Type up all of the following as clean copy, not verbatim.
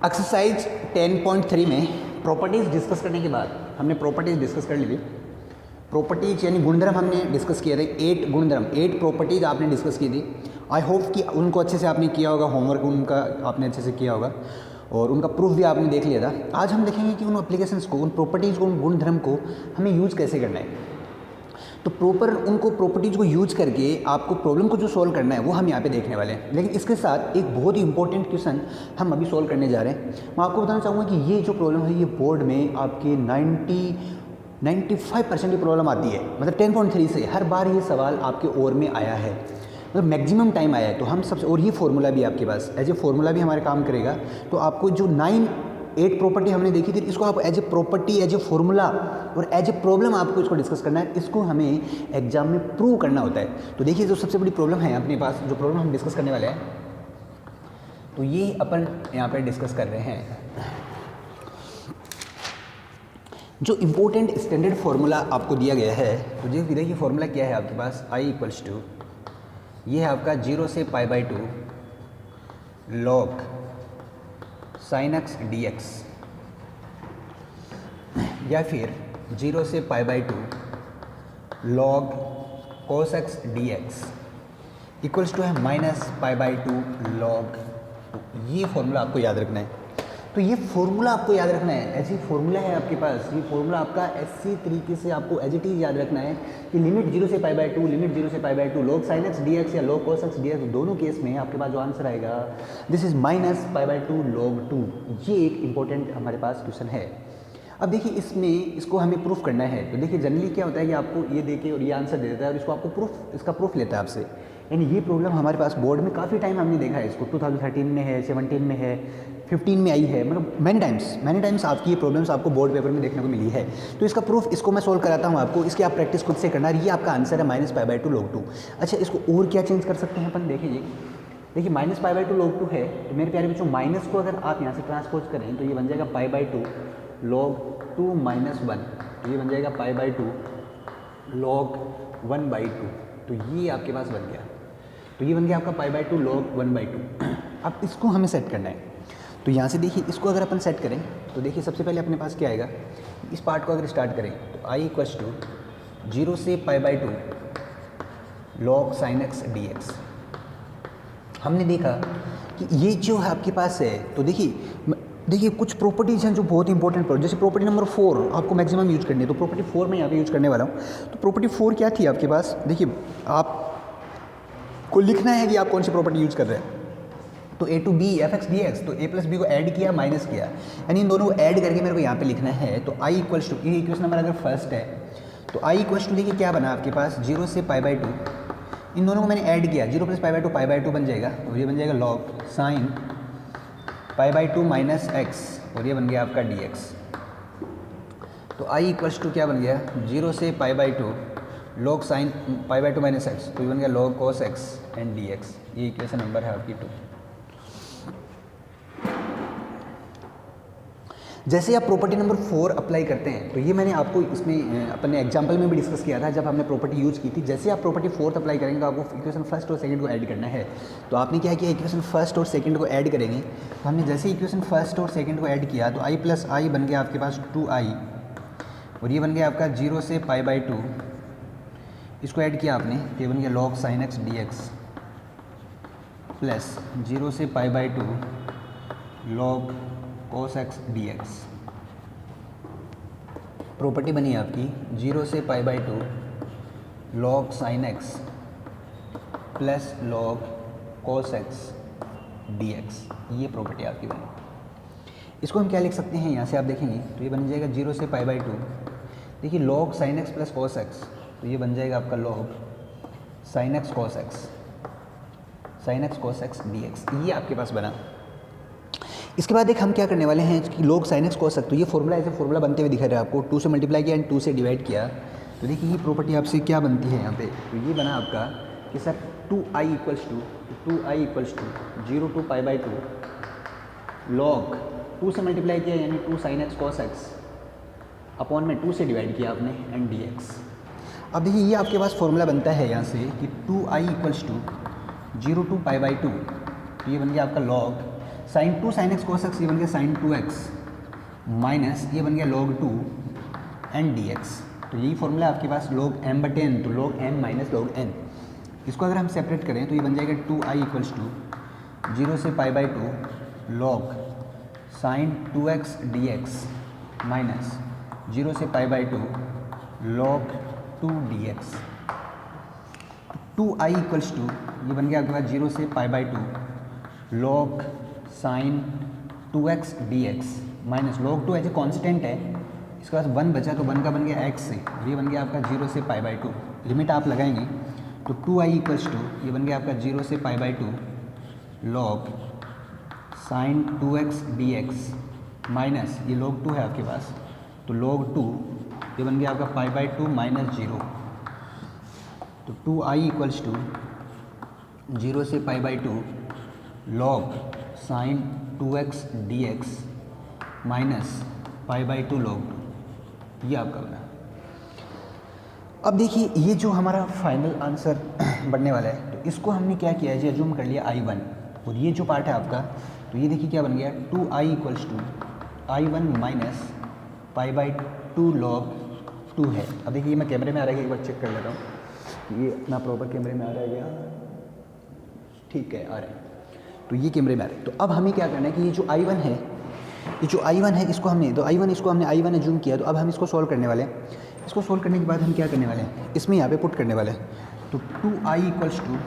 Exercise 10.3 में properties discuss करने के बाद हमने प्रॉपर्टीज़ डिस्कस कर ली थी। प्रॉपर्टीज यानी गुणधर्म हमने डिस्कस किए थे। 8 गुणधर्म, 8 प्रॉपर्टीज़ आपने डिस्कस की थी। आई होप कि उनको अच्छे से आपने किया होगा, होमवर्क उनका आपने अच्छे से किया होगा और उनका प्रूफ भी आपने देख लिया था। आज हम देखेंगे कि उन एप्लीकेशंस को, उन प्रॉपर्टीज़ को, उन गुणधर्म को हमें यूज़ कैसे करना है। तो प्रॉपर उनको प्रॉपर्टीज़ को यूज करके आपको प्रॉब्लम को जो सॉल्व करना है वो हम यहाँ पे देखने वाले हैं। लेकिन इसके साथ एक बहुत ही इंपॉर्टेंट क्वेश्चन हम अभी सॉल्व करने जा रहे हैं। मैं आपको बताना चाहूँगा कि ये जो प्रॉब्लम है ये बोर्ड में आपके 95% की प्रॉब्लम आती है। मतलब 10.3 से हर बार ये सवाल आपके ओर में आया है, मतलब मैक्सिमम टाइम आया है। तो हम सबसे, और ये फार्मूला भी आपके पास एज ए फार्मूला भी हमारे काम करेगा। तो आपको जो 8 प्रॉपर्टी हमने देखी थी, इसको आप as a property, as a formula और एज ए प्रॉब्लम आपको इसको डिस्कस करना है। इसको हमें एग्जाम में प्रूव करना होता है। तो देखिए, जो सबसे बड़ी प्रॉब्लम है अपने पास, जो प्रॉब्लम हम डिस्कस करने वाले हैं, तो ये अपन यहाँ पर डिस्कस कर रहे हैं। जो इम्पोर्टेंट स्टैंडर्ड फार्मूला आपको दिया गया है, तो देखिए फार्मूला क्या है आपके पास, I इक्वल्स टू, ये है आपका 0 से π/2 log sin x dx, या फिर 0 से π/2 log cos x dx equals to है -π/2 log 2। ये फॉर्मूला आपको याद रखना है। तो ये फॉर्मूला आपको याद रखना है, ऐसी फॉर्मूला है आपके पास। ये फॉर्मूला आपका ऐसी तरीके से आपको एज इट इज याद रखना है कि लिमिट 0 से π/2, लिमिट 0 से π/2 log sin x dx या log cos x dx, दोनों केस में आपके पास जो आंसर आएगा दिस इज -π/2 log 2। ये एक इंपॉर्टेंट हमारे पास क्वेश्चन है। अब देखिए, इसमें इसको हमें प्रूफ करना है। तो देखिए, जनरली क्या होता है कि आपको ये देके और ये आंसर दे देता है और इसको आपको इसका प्रूफ लेता है आपसे। यानी ये प्रॉब्लम हमारे पास बोर्ड में काफ़ी टाइम हमने देखा है। इसको 2013 में है, 17 में है, 15 में आई है, मतलब मैनी टाइम्स आपकी ये प्रॉब्लम्स आपको बोर्ड पेपर में देखने को मिली है। तो इसका प्रूफ, इसको मैं सोल्व कराता हूँ आपको, इसकी आप प्रैक्टिस खुद से करना। ये आपका आंसर है -π/2 log 2। अच्छा, इसको और क्या चेंज कर सकते हैं अपन, देखिए -π/2 log 2 है। तो मेरे प्यारे बच्चों, माइनस को अगर आप यहाँ से ट्रांसपोज करें तो ये बन जाएगा π/2 log 2 - 1। तो ये बन जाएगा π/2 log 1/2। तो ये आपके पास बन गया। तो ये बन गया आपका π/2 log 1/2। अब इसको हमें सेट करना है। तो यहाँ से देखिए, इसको अगर अपन सेट करें तो देखिए, सबसे पहले अपने पास क्या आएगा। इस पार्ट को अगर स्टार्ट करें तो I इक्वल्स टू 0 से π/2 log sin x dx। हमने देखा कि ये जो है आपके पास है, तो देखिए कुछ प्रॉपर्टीज़ हैं जो बहुत इंपॉर्टेंट जैसे प्रॉपर्टी नंबर 4 आपको मैक्सिमम यूज करनी है। तो प्रॉपर्टी 4 मैं यहाँ पे यूज करने वाला हूँ। तो प्रॉपर्टी 4 क्या थी आपके पास, देखिए आपको लिखना है कि आप कौन सी प्रॉपर्टी यूज कर रहे हैं। तो a to b f x dx, तो a प्लस बी को ऐड किया, माइनस किया, यानी इन दोनों को ऐड करके मेरे को यहाँ पे लिखना है। तो I इक्वल्स टू, ये इक्वेशन नंबर अगर फर्स्ट है तो I इक्वल्स टू, देखिए क्या बना आपके पास, 0 से π/2, इन दोनों को मैंने ऐड किया, 0 + π/2 बन जाएगा और ये बन जाएगा log sin π/2 - x और ये बन गया आपका dx। तो I इक्वल्स टू क्या बन गया, 0 से π/2 log sin π/2 - x, तो ये बन गया log cos x and dx। ये इक्वेशन नंबर है आपकी 2। जैसे आप प्रॉपर्टी नंबर 4 अप्लाई करते हैं, तो ये मैंने आपको इसमें अपने एग्जांपल में भी डिस्कस किया था जब हमने प्रॉपर्टी यूज़ की थी। जैसे आप प्रॉपर्टी 4 अप्लाई करेंगे तो आपको इक्वेशन फर्स्ट और सेकंड को ऐड करना है। तो आपने क्या किया, इक्वेशन फर्स्ट और सेकंड को ऐड करेंगे। तो हमने जैसे इक्वेशन फर्स्ट और सेकंड को ऐड किया तो I + I बन गया आपके पास 2I और ये बन गया आपका 0 से π/2, इसको ऐड किया आपने, ये बन गया log sin x dx plus 0 से π/2 log cos x dx। Property बनी आपकी 0 से π/2 log sin x plus log cos x dx। ये प्रॉपर्टी आपकी बनी। इसको हम क्या लिख सकते हैं, यहाँ से आप देखेंगे तो ये बन जाएगा 0 से π/2, देखिए log sin x plus cos x, तो ये बन जाएगा आपका log sin x cos x dx। ये आपके पास बना। इसके बाद एक हम क्या करने वाले हैं कि log sin x cos x, तो ये फॉर्मूला ऐसे फॉर्मूला बनते हुए दिखा रहा है आपको। 2 से मल्टीप्लाई किया एंड 2 से डिवाइड किया, तो देखिए ये प्रॉपर्टी आपसे क्या बनती है यहाँ पे। तो ये बना आपका कि sir 2I equals to 0 to π/2 log 2 से मल्टीप्लाई किया यानी 2 sin x cos x upon में 2 से डिवाइड किया आपने एंड dx। अब देखिए ये आपके पास फॉर्मूला बनता है यहाँ से कि 2I इक्वल्स टू 0 to π/2, तो ये बन गया आपका log sine 2 sine x cos x ये बन गया साइन 2x माइनस ये बन गया log 2 एन डी एक्स। तो यही फॉर्मूला आपके पास log m बटे n, तो log m minus log n। इसको अगर हम सेपरेट करें तो ये बन जाएगा 2i इक्वल्स टू 0 से pi by 2 log sine 2x dx minus 0 से pi by 2 log 2 dx। 2i equals to ये बन गया आपके पास 0 से pi by 2 log sine 2x dx minus log 2 ऐसे कॉन्स्टेंट है, इसके पास 1 बचा तो 1 का बन गया x से, और ये बन गया आपका 0 से पाई बाई 2। लिमिट आप लगाएंगे तो 2i इक्वल्स टू ये बन गया आपका 0 से pi by 2 log sine 2x dx minus ये log 2 है आपके पास, तो log 2 ये बन गया आपका पाई बाई 2 माइनस 0। तो 2i इक्वल्स टू 0 से pi by 2 log sine 2x dx minus pi by 2 log 2, ये आपका बना। अब देखिए ये जो हमारा फाइनल आंसर बनने वाला है, तो इसको हमने क्या किया है जी, अज्यूम कर लिया I1, और ये जो पार्ट है आपका, तो ये देखिए क्या बन गया 2i equals to I1 minus pi by 2 log 2 है। अब देखिए मैं कैमरे में आ रहा है, एक बार चेक कर लेता हूँ ये अपना प्रॉपर कैमरे में आ रहा है क्या, ठीक है आ रहा है, तो ये कैमरे में आ रहा है। तो अब हमें क्या करना है कि ये जो I1 है, ये जो I1 है इसको हमने इसको हमने I1 एज्यूम किया, तो अब हम इसको सॉल्व करने वाले हैं। इसको सॉल्व करने के बाद हम क्या करने वाले हैं, इसमें यहाँ पे पुट करने वाले हैं। तो 2i इक्वल्स टू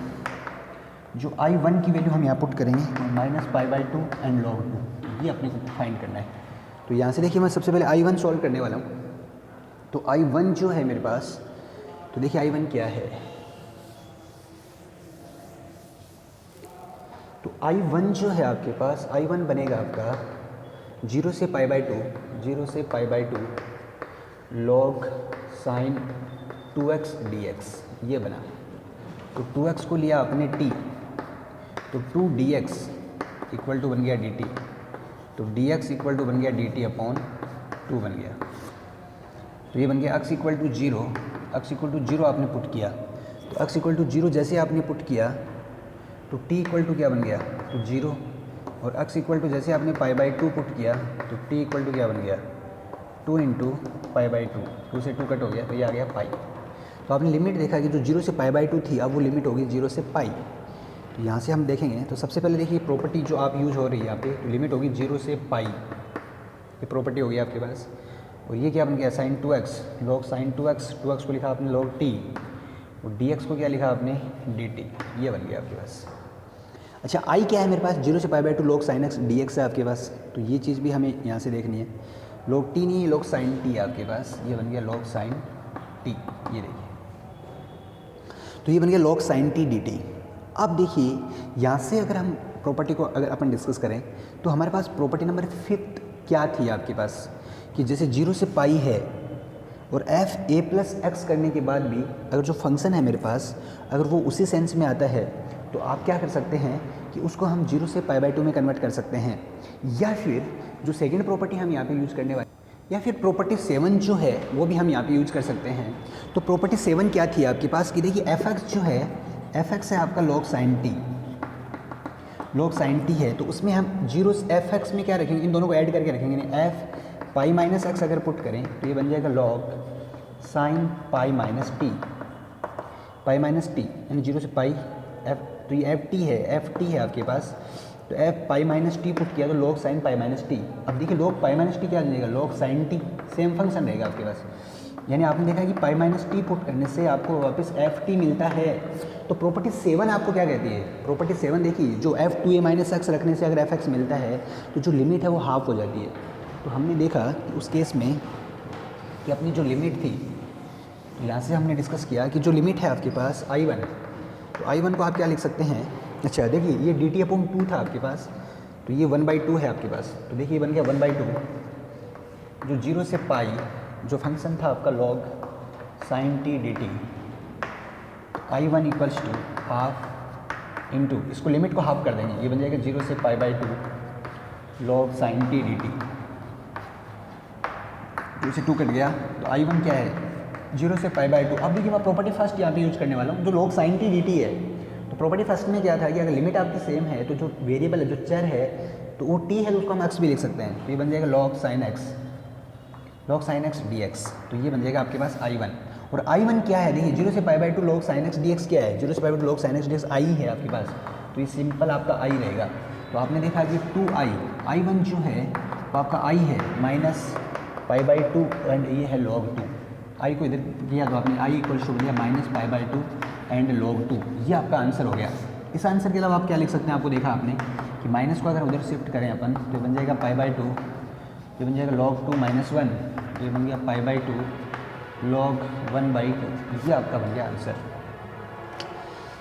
जो I1 की वैल्यू हम यहाँ पुट करेंगे तो minus pi by 2 and log 2, ये अपने को फाइंड करना है। तो यहाँ से देखिए मैं सबसे पहले I1 सॉल्व करने वाला हूँ। तो I1 जो है मेरे पास, तो देखिए I1 क्या है, तो I1 जो है आपके पास, I1 बनेगा आपका 0 से pi by 2 log sine 2x dx, ये बना। तो 2x को लिया आपने t, तो 2 dx इक्वल टू बन गया dt, तो dx इक्वल टू बन गया dt अपॉन 2 बन गया। तो ये बन गया x इक्वल टू 0 आपने पुट किया, तो x इक्वल टू 0 जैसे आपने पुट किया तो t इक्वल टू क्या बन गया, तो 0, और x इक्वल टू जैसे आपने पाई बाई 2 पुट किया तो t इक्वल टू क्या बन गया 2 इंटू पाई बाई 2 से 2 कट हो गया, तो ये आ गया पाई। तो आपने लिमिट देखा कि जो 0 से पाई बाई 2 थी, अब वो लिमिट होगी 0 से पाई। तो यहाँ से हम देखेंगे, तो सबसे पहले देखिए प्रॉपर्टी जो आप यूज़ हो रही है यहाँ पे, तो लिमिट होगी 0 से पाई, ये प्रॉपर्टी होगी आपके पास। और ये क्या बन गया sign 2x log sine 2x को लिखा आपने log t, और dx को क्या लिखा आपने dt, ये बन गया आपके पास। अच्छा i क्या है मेरे पास, 0 से pi by 2 log sine x dx है आपके पास, तो ये चीज़ भी हमें यहाँ से देखनी है। log t नहीं, log साइन t आपके पास, ये बन गया log साइन t, ये देखिए, तो ये बन गया log साइन t dt। अब देखिए यहाँ से अगर हम प्रॉपर्टी को अगर अपन डिस्कस करें, तो हमारे पास प्रॉपर्टी नंबर 5 क्या थी आपके पास, कि जैसे 0 से पाई है और f a प्लस एक्स करने के बाद भी अगर जो फंक्शन है मेरे पास, अगर वो उसी सेंस में आता है, तो आप क्या कर सकते हैं कि उसको हम 0 से पाई बाई 2 में कन्वर्ट कर सकते हैं। या फिर जो सेकंड प्रॉपर्टी हम यहाँ पे यूज़ करने वाले, या फिर प्रॉपर्टी 7 जो है वो भी हम यहाँ पे यूज़ कर सकते हैं। तो प्रॉपर्टी 7 क्या थी आपके पास, कि देखिए f(x) जो है, f(x) है आपका log साइन t है, तो उसमें हम 0 f(x) में क्या रखेंगे, इन दोनों को ऐड करके रखेंगे, यानी f पाई माइनस एक्स अगर पुट करें तो ये बन जाएगा log sine pi minus T, यानी 0 से पाई f, तो ये ft है आपके पास, तो f pi minus t put किया तो log sine pi minus t. अब देखिए log पाई माइनस टी क्या जाएगा, log sine t, same function रहेगा आपके पास। यानी आपने देखा कि पाई माइनस टी पुट करने से आपको वापस ft मिलता है। तो प्रॉपर्टी 7 आपको क्या कहती है, प्रॉपर्टी 7 देखिए, जो f2a माइनस एक्स रखने से अगर fx मिलता है तो जो लिमिट है वो हाफ हो जाती है। तो हमने देखा कि उस केस में कि अपनी जो लिमिट थी, तो यहाँ से हमने डिस्कस किया कि जो लिमिट है आपके पास I1, तो I1 को आप क्या लिख सकते हैं, अच्छा देखिए ये dt अपॉन 2 था आपके पास, तो ये 1/2 है आपके पास, तो देखिए बन गया 1/2, जो 0 से पाई जो फंक्शन था आपका log sine t dt, I1 equals to half into, इसको लिमिट को हाफ कर देंगे, ये बन जाएगा 0 से pi by 2 log sine t dt, 2 से 2 कट गया, तो I1 क्या है 0 से पाई बाई 2। अब देखिए मैं प्रॉपर्टी फर्स्ट यहाँ पे यूज करने वाला हूँ, जो log साइन t dt है। तो प्रॉपर्टी फर्स्ट में क्या था कि अगर लिमिट आपकी सेम है तो जो वेरिएबल है, जो चर है तो वो t है तो उसको हम x भी लिख सकते हैं, तो ये बन जाएगा log sin x dx, तो ये बन जाएगा आपके पास I1। और I1 क्या है, देखिए 0 से pi by two log sin x dx क्या है, 0 से pi by two log sin x dx I है आपके पास, तो ये सिंपल आपका I रहेगा। तो आपने देखा कि 2I, I1 जो है तो आपका I है minus pi by two and ये है log 2। I को इधर किया तो आपने I इक्वल टू दिया minus pi by two and log 2, ये आपका आंसर हो गया। इस आंसर के अलावा आप क्या लिख सकते हैं, आपको देखा आपने कि माइनस को अगर उधर शिफ्ट करें अपन तो बन जाएगा पाई बाई टू, ये बन जाएगा log 2 माइनस 1, ये बन गया pi by two log 1 by 2, ये आपका बन गया आंसर।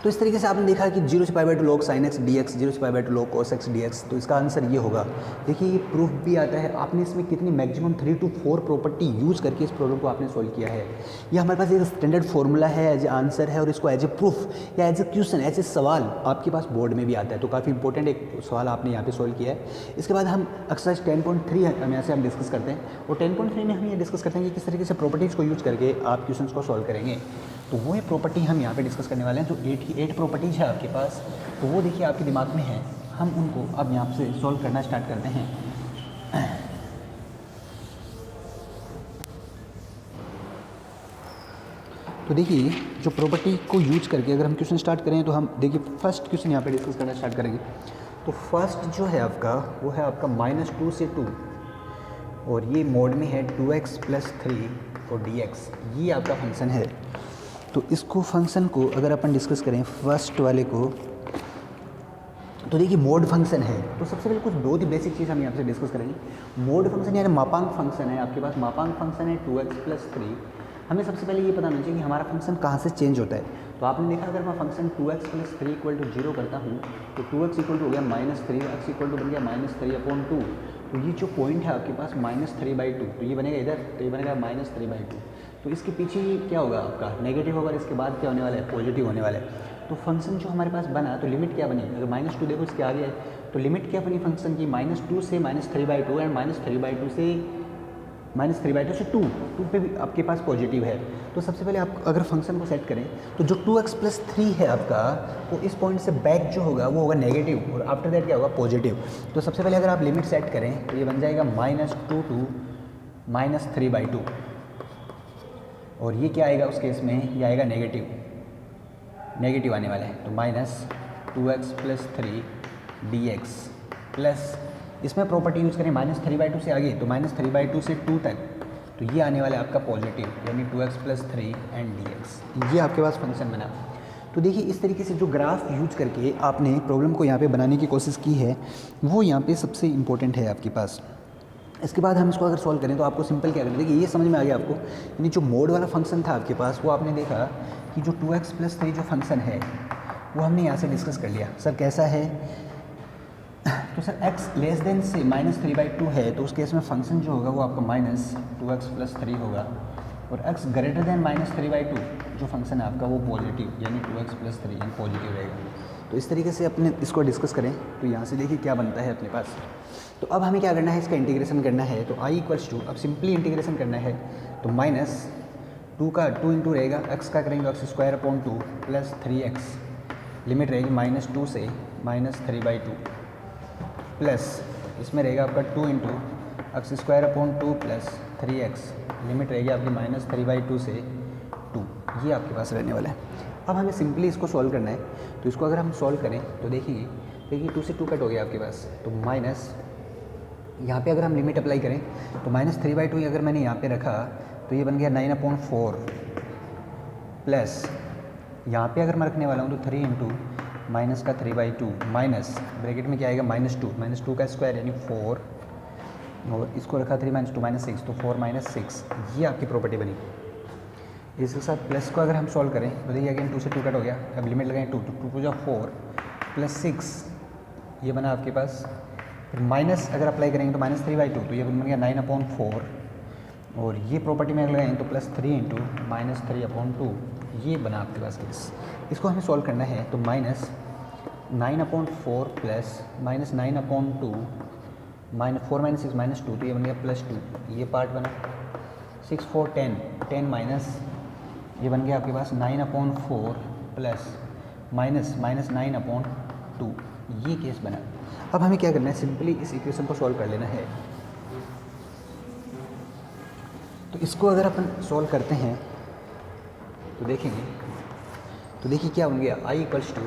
तो इस तरीके से आपने देखा कि 0 से pi by two log sin x dx, 0 से pi by two log cos x dx, तो इसका आंसर ये होगा। देखिए ये प्रूफ भी आता है, आपने इसमें कितनी मैक्सिमम 3 to 4 प्रॉपर्टी यूज़ करके इस प्रॉब्लम को आपने सोल्व किया है। ये हमारे पास एक स्टैंडर्ड फॉर्मूला है, एज ए आंसर है, और इसको एज ए प्रूफ या as a question, as a सवाल आपके पास बोर्ड में भी आता है, तो काफ़ी इंपॉर्टेंट एक सवाल आपने यहाँ पे सोल्व किया है। इसके बाद हम एक्सरसाइज 10.3 हम यहाँ से हम डिस्कस करते हैं, और 10.3 में हम ये डिस्कस करते हैं कि किस तरीके से प्रॉपर्टीज़ को यूज़ करके आप क्वेश्चन को सॉल्व करेंगे। तो वो एक प्रॉपर्टी हम यहाँ पे डिस्कस करने वाले हैं। जो 8 प्रॉपर्टीज़ है आपके पास, तो वो देखिए आपके दिमाग में है, हम उनको अब यहाँ से सॉल्व करना स्टार्ट करते हैं। तो देखिए जो प्रॉपर्टी को यूज करके अगर हम क्वेश्चन स्टार्ट करें तो हम देखिए फर्स्ट क्वेश्चन यहाँ पे डिस्कस करना स्टार्ट करेंगे। तो फर्स्ट जो है आपका वो है आपका -2 से 2, और ये मोड में है 2x + 3 और dx, ये आपका फंक्शन है। तो इसको फंक्शन को अगर अपन डिस्कस करें फर्स्ट वाले को, तो देखिए मोड फंक्शन है, तो सबसे पहले कुछ बहुत ही बेसिक चीज़ हम यहाँ से डिस्कस करेंगे। मोड फंक्शन यानी मापांक फंक्शन है, आपके पास मापांक फंक्शन है 2x + 3। हमें सबसे पहले ये पता होना चाहिए कि हमारा फंक्शन कहाँ से चेंज होता है। तो आपने देखा अगर मैं फंक्शन 2x + 3 = 0 करता हूँ तो 2x = हो गया -3, x = बन गया -3/2। तो ये जो पॉइंट है आपके पास -3/2, तो ये बनेगा इधर, तो ये बनेगा -3/2। तो इसके पीछे क्या होगा आपका नेगेटिव होगा, इसके बाद क्या होने वाला है, पॉजिटिव होने वाला है। तो फंक्शन जो हमारे पास बना, तो लिमिट क्या बनी, अगर -2 देखो इसके आगे है, तो लिमिट क्या बनी फंक्शन की, -2 से -3/2 एंड -3/2 से 2 पे भी आपके पास पॉजिटिव है। तो सबसे पहले आप अगर फंक्शन को सेट करें तो जो 2x + 3 है आपका, वो इस पॉइंट से बैक जो होगा वो होगा नेगेटिव, और आफ्टर दैट क्या होगा, पॉजिटिव। तो सबसे पहले अगर आप लिमिट सेट करें तो ये बन जाएगा -2 to -3/2, और ये क्या आएगा उस केस में, ये आएगा नेगेटिव आने वाला है। तो -2x + 3 dx प्लस, इसमें प्रॉपर्टी यूज़ करें -3/2 से आगे, तो -3/2 से 2 तक, तो ये आने वाला है आपका पॉजिटिव, यानी 2x + 3 एंड dx, ये आपके पास फंक्शन बना। तो देखिए इस तरीके से जो ग्राफ यूज करके आपने प्रॉब्लम को यहाँ पे बनाने की कोशिश की है, वो यहाँ पे सबसे इम्पोर्टेंट है आपके पास। इसके बाद हम इसको अगर सॉल्व करें तो आपको सिंपल क्या करना है, देखिए ये समझ में आ गया आपको, यानी जो मोड वाला फंक्शन था आपके पास, वो आपने देखा कि जो 2x + 3 जो फंक्शन है वो हमने यहाँ से डिस्कस कर लिया। सर कैसा है, तो सर x < से -3/2 है, तो उस केस में फंक्शन जो होगा वो आपका -2x + 3 होगा, और x < -3/2 जो फंक्शन है आपका वो पॉजिटिव, यानी 2x + 3 यानी पॉजिटिव रहेगा। तो इस तरीके से अपने इसको डिस्कस करें तो यहाँ से देखिए क्या बनता है अपने पास। तो अब हमें क्या करना है, इसका इंटीग्रेशन करना है। तो I = अब सिंपली इंटीग्रेशन करना है, तो -2 का 2 इंटू रहेगा, x का करेंगे x² + 3x, लिमिट रहेगी -2 से -3/2, प्लस इसमें रहेगा आपका 2 इंटू x² + 3x, लिमिट रहेगी आपकी -3/2 से 2, ये आपके पास रहने वाला है। अब हमें सिंपली इसको सॉल्व करना है। तो इसको अगर हम सॉल्व करें तो देखिए 2 से 2 कट हो गया आपके पास, तो माइनस यहाँ पे अगर हम लिमिट अप्लाई करें तो -3/2 अगर मैंने यहाँ पे रखा तो ये बन गया 9/4, प्लस यहाँ पे अगर मैं रखने वाला हूँ तो 3 इंटू माइनस का 3/2 माइनस ब्रैकेट में क्या आएगा -2 का स्क्वायर यानी 4, और इसको रखा 3 - 2 -6, तो 4 - 6, ये आपकी प्रॉपर्टी बनी। इसके साथ प्लस को अगर हम सॉल्व करें तो देखिए अगेन 2 से 2 कट हो गया, अब लिमिट लगाएं 2, तो 2 × 4 + 6, ये बना आपके पास। फिर माइनस अगर अप्लाई करेंगे तो -3/2, तो ये बन गया 9/4, और ये प्रॉपर्टी में अगर लगाएं तो +3 इंटू -3/2, ये बना आपके पास केस। इसको हमें सॉल्व करना है, तो -9/4 प्लस -9/2 4 - 6 -2, तो ये बन गया +2, ये पार्ट बना। 6 4 10 माइनस, ये बन गया आपके पास 9/4 प्लस -9/2, ये केस बना। अब हमें क्या करना है, सिंपली इस इक्वेशन को सॉल्व कर लेना है। तो इसको अगर अपन सॉल्व करते हैं तो देखेंगे, तो देखिए क्या बन गया, आई इक्वल्स टू,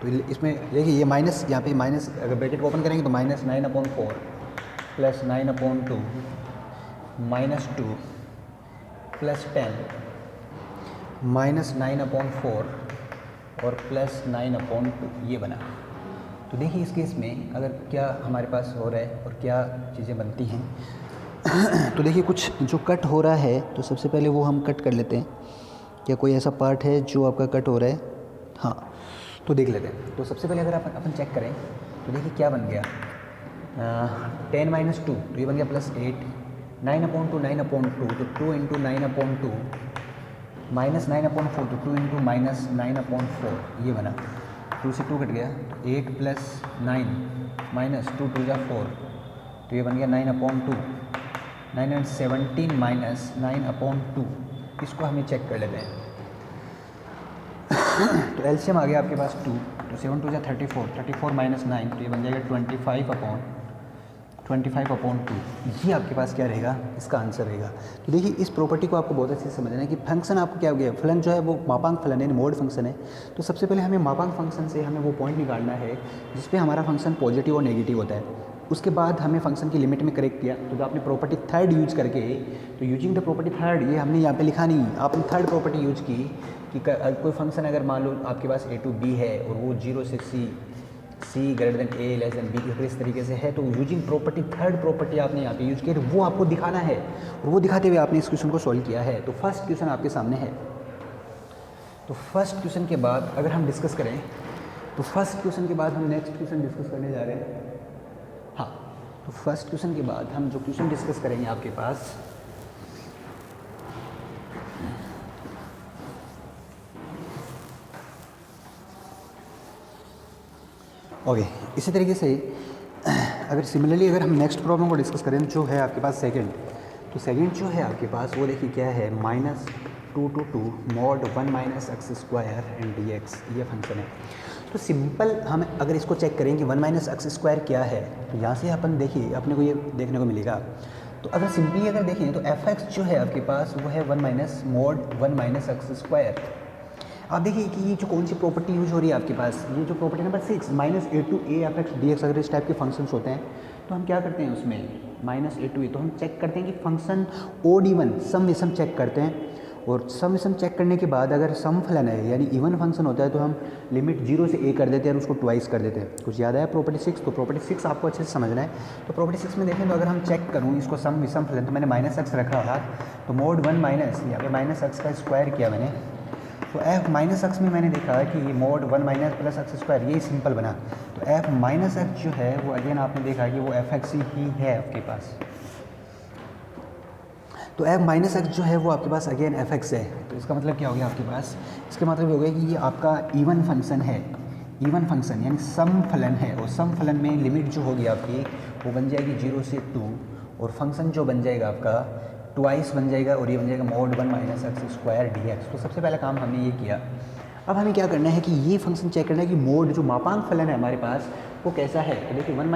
तो इसमें देखिए ये माइनस, यहाँ पे माइनस अगर ब्रैकेट को ओपन करेंगे तो -9/4 प्लस 9/2 -2 प्लस 10 -9/4 और प्लस 9/2 ये बना। तो देखिए इस केस में अगर क्या हमारे पास हो रहा है और क्या चीज़ें बनती हैं तो देखिए कुछ जो कट हो रहा है तो सबसे पहले वो हम कट कर लेते हैं। क्या कोई ऐसा पार्ट है जो आपका कट हो रहा है? हाँ, तो देख लेते हैं। तो सबसे पहले अगर अपन चेक करें तो देखिए क्या बन गया, 10 - 2 तो ये बन गया +8, 9/2 9/2 तो 2 × 9/2 -9/4 तो 2 × -9/4 ये बना। 2 से 2 कट गया, 8 + 9 -2 2 × 4 तो ये बन गया 9/2, 917 -9/2। इसको हमें चेक कर लेते हैं। तो एलसीएम आ गया आपके पास 2, तो 7 2 × 34, 34 - 9 तो ये बन जाएगा 25/2। ये आपके पास क्या रहेगा, इसका आंसर रहेगा। तो देखिए इस प्रॉपर्टी को आपको बहुत अच्छे से समझना है कि फंक्शन आपको क्या हो गया, फलन जो है वो मापांक फलन है, मोड फंक्शन है। तो सबसे पहले हमें मापांक फंक्शन से हमें वो पॉइंट निकालना है जिस पे हमारा फंक्शन पॉजिटिव और नेगेटिव होता है। उसके बाद हमें फंक्शन की लिमिट में करेक्ट किया, तो जो आपने प्रॉपर्टी थर्ड यूज करके, तो यूजिंग द प्रॉपर्टी थर्ड, ये हमने यहाँ पे लिखा नहीं, आपने थर्ड प्रॉपर्टी यूज की कि कोई फंक्शन अगर मान लो आपके पास a to b है और वो 0 से c greater than a less than b इस तरीके से है, तो यूजिंग प्रॉपर्टी थर्ड प्रॉपर्टी आपने यहाँ पे यूज की, वो आपको दिखाना है और वो दिखाते हुए आपने इस क्वेश्चन को सॉल्व किया है। तो फर्स्ट क्वेश्चन आपके सामने है। तो फर्स्ट क्वेश्चन के बाद अगर हम डिस्कस करें, तो फर्स्ट क्वेश्चन के बाद हम नेक्स्ट क्वेश्चन डिस्कस करने जा रहे हैं। हाँ, तो फर्स्ट क्वेश्चन के बाद हम जो क्वेश्चन डिस्कस करेंगे आपके पास, ओके इसी तरीके से अगर सिमिलरली अगर हम नेक्स्ट प्रॉब्लम को डिस्कस करें जो है आपके पास सेकंड, तो सेकंड जो है आपके पास वो देखिए क्या है, -2 to 2 mod 1 - x² and dx ये फंक्शन है। तो सिंपल हम अगर इसको चेक करें कि 1 - x² क्या है, तो यहाँ से अपन देखिए अपने को ये देखने को मिलेगा। तो अगर सिंपली अगर देखें तो fx जो है आपके पास वो है 1 - mod 1 - x²। आप देखिए कि ये जो कौन सी प्रॉपर्टी यूज हो रही है आपके पास, ये जो property number 6 -a to a fx dx, अगर इस टाइप के फंक्शंस होते हैं तो हम क्या करते हैं उसमें -a to a, तो हम चेक करते हैं कि फंक्शन ओड इवन सम विषम चेक करते हैं, और सम विषम चेक करने के बाद अगर सम फलन है यानी इवन फंक्शन होता है तो हम लिमिट 0 से a कर देते हैं और उसको ट्वाइस कर देते हैं। कुछ याद आया प्रॉपर्टी 6? तो प्रॉपर्टी 6 आपको अच्छे से समझना है। तो प्रॉपर्टी 6 में देखें तो अगर हम चेक करूँ इसको सम विषम फलन, तो मैंने -x रखा था, तो mod 1 माइनस यहाँ पे -x का स्क्वायर किया मैंने, तो f -x में मैंने देखा कि ये mod 1 - +x² यही सिंपल बना। तो f -x जो है वो अगेन आपने देखा कि वो fx ही है आपके पास। तो f -x जो है वो आपके पास अगेन fx है। तो इसका मतलब क्या हो गया आपके पास, इसका मतलब ये हो गया कि ये आपका इवन फंक्शन है, इवन फंक्शन यानी सम फलन है, और सम फलन में लिमिट जो होगी आपकी वो बन जाएगी 0 से 2, और फंक्शन जो बन जाएगा आपका ट्वाइस बन जाएगा, और ये बन जाएगा mod 1 - x² dx। तो सबसे पहला काम हमने ये किया। अब हमें क्या करना है कि ये फंक्शन चेक करना है कि मोड जो मापांक फलन है हमारे पास वो कैसा है। तो देखिए 1 -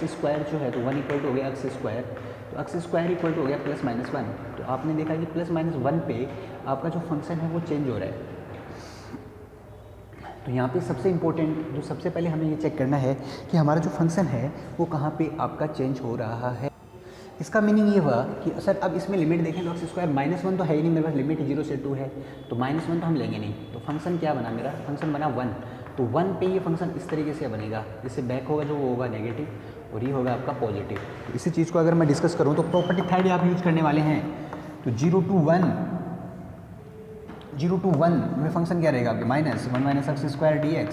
x² जो है तो 1 = हो गया x², तो x² = हो गया +-1। तो आपने देखा कि +-1 पे आपका जो फंक्शन है वो चेंज हो रहा है। तो यहाँ पे सबसे इम्पोर्टेंट जो सबसे पहले हमें ये चेक करना है कि हमारा जो फंक्शन है वो कहाँ पे आपका चेंज हो रहा है। इसका मीनिंग ये हुआ कि सर अब इसमें लिमिट देखें तो x² -1 तो है ही नहीं मेरे पास, लिमिट 0 से 2 है, तो -1 तो हम लेंगे नहीं। तो फंक्शन क्या बना मेरा, फंक्शन बना 1। तो 1 पे ये फंक्शन इस तरीके से बनेगा, इससे बैक होगा जो वो होगा नेगेटिव और ये होगा आपका पॉजिटिव। तो इसी चीज़ को अगर मैं डिस्कस करूँ तो प्रॉपर्टी थर्ड आप यूज करने वाले हैं। तो 0 to 1 में फंक्शन क्या रहेगा आपके -1 - x² dx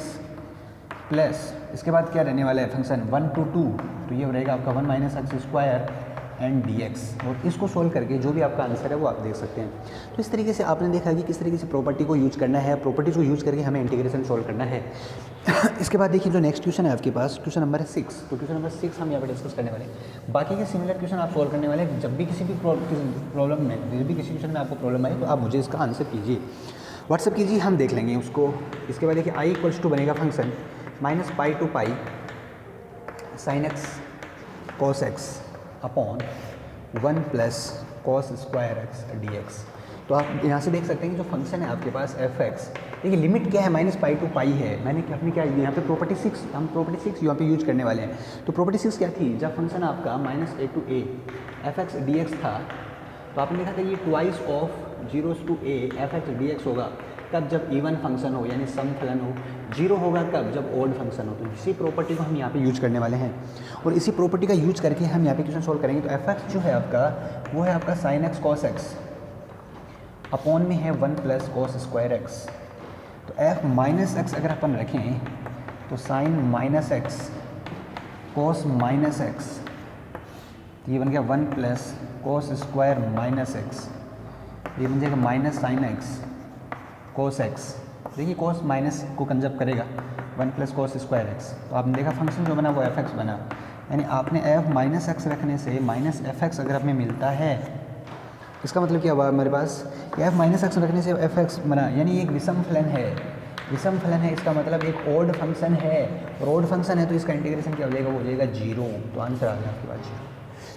प्लस इसके बाद क्या रहने वाला है फंक्शन 1 to 2, तो ये रहेगा आपका 1 - x² एंड dx, और इसको सोल्व करके जो भी आपका आंसर है वो आप देख सकते हैं। तो इस तरीके से आपने देखा कि किस तरीके से प्रॉपर्टी को यूज करना है, प्रॉपर्टीज को यूज करके हमें इंटीग्रेशन सोल्व करना है। इसके बाद देखिए जो नेक्स्ट क्वेश्चन है आपके पास, क्वेश्चन नंबर 6। तो क्वेश्चन नंबर 6 हम यहाँ पर डिस्कस करने वाले हैं। बाकी के सिमिलर क्वेश्चन आप सोल्व करने वाले हैं। जब भी किसी भी प्रॉब्लम में, जब भी किसी क्वेश्चन में आपको प्रॉब्लम आई तो आप मुझे इसका आंसर कीजिए, व्हाट्सअप कीजिए, हम देख लेंगे उसको। इसके बाद देखिए i = बनेगा function -π to π sine x cos x upon 1 plus cos square x d x. तो आप यहाँ से देख सकते हैं कि जो फंक्शन है आपके पास एफ एक्स, देखिए लिमिट क्या है, माइनस पाई टू पाई है। मैंने अपनी क्या यहाँ पे प्रॉपर्टी 6, हम प्रॉपर्टी 6 यहाँ पे यूज करने वाले हैं। तो प्रॉपर्टी 6 क्या थी, जब फंक्शन आपका minus a to a f x d x था, तो आपने देखा था ये twice of zeros to a f x d x होगा कब, जब इवन फंक्शन हो यानी सम फलन हो। जीरो होगा कब, जब ओड फंक्शन हो। तो इसी प्रॉपर्टी को हम यहाँ पे यूज करने वाले हैं और इसी प्रॉपर्टी का यूज करके हम यहाँ पे क्वेश्चन सोल्व करेंगे। तो एफ एक्स जो है आपका वो है आपका sine x cos x upon में है 1 प्लस कॉस स्क्वायर एक्स। तो एफ माइनस एक्स अगर अपन रखें तो sine minus x cos minus x, तो ये बन गया 1 plus cos square minus x, ये बन जाएगा minus sine x cos x. देखिए कोस माइनस को कंजर्व करेगा 1 प्लस कोस स्क्वायर एक्स। तो आपने देखा फंक्शन जो बना वो एफ एक्स बना, यानी आपने एफ माइनस एक्स रखने से माइनस एफ एक्स अगर हमें मिलता है, इसका मतलब क्या हुआ हमारे पास, एफ माइनस एक्स रखने से एफ एक्स बना, यानी एक विषम फलन है। विषम फलन है इसका मतलब एक ओड फंक्शन है, और ओड फंक्शन है तो इसका इंटीग्रेशन क्या हो जाएगा, वो हो जाएगा 0। तो आंसर आ गया आपके पास 0।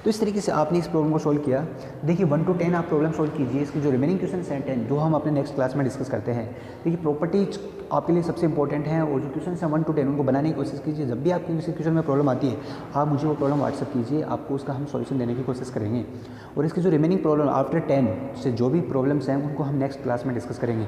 तो इस तरीके से आपने इस प्रॉब्लम को सोल्व किया। देखिए 1 to 10 आप प्रॉब्लम सोल्व कीजिए, इसकी जो रिमेनिंग क्वेश्चन सेट हैं जो हम अपने नेक्स्ट क्लास में डिस्कस करते हैं। देखिए प्रॉपर्टीज आपके लिए सबसे इंपॉर्टेंट हैं, और जो क्वेश्चन हैं 1 to 10 उनको बनाने की कोशिश कीजिए। जब भी आपकी किसी क्वेश्चन में प्रॉब्लम आती है आप मुझे वो प्रॉब्लम व्हाट्सअप कीजिए, आपको उसका हम सॉल्यूशन देने की कोशिश करेंगे। और इसकी जो रिमेनिंग प्रॉब्लम आफ्टर 10 से जो भी प्रॉब्लम्स हैं उनको हम नेक्स्ट क्लास में डिस्कस करेंगे।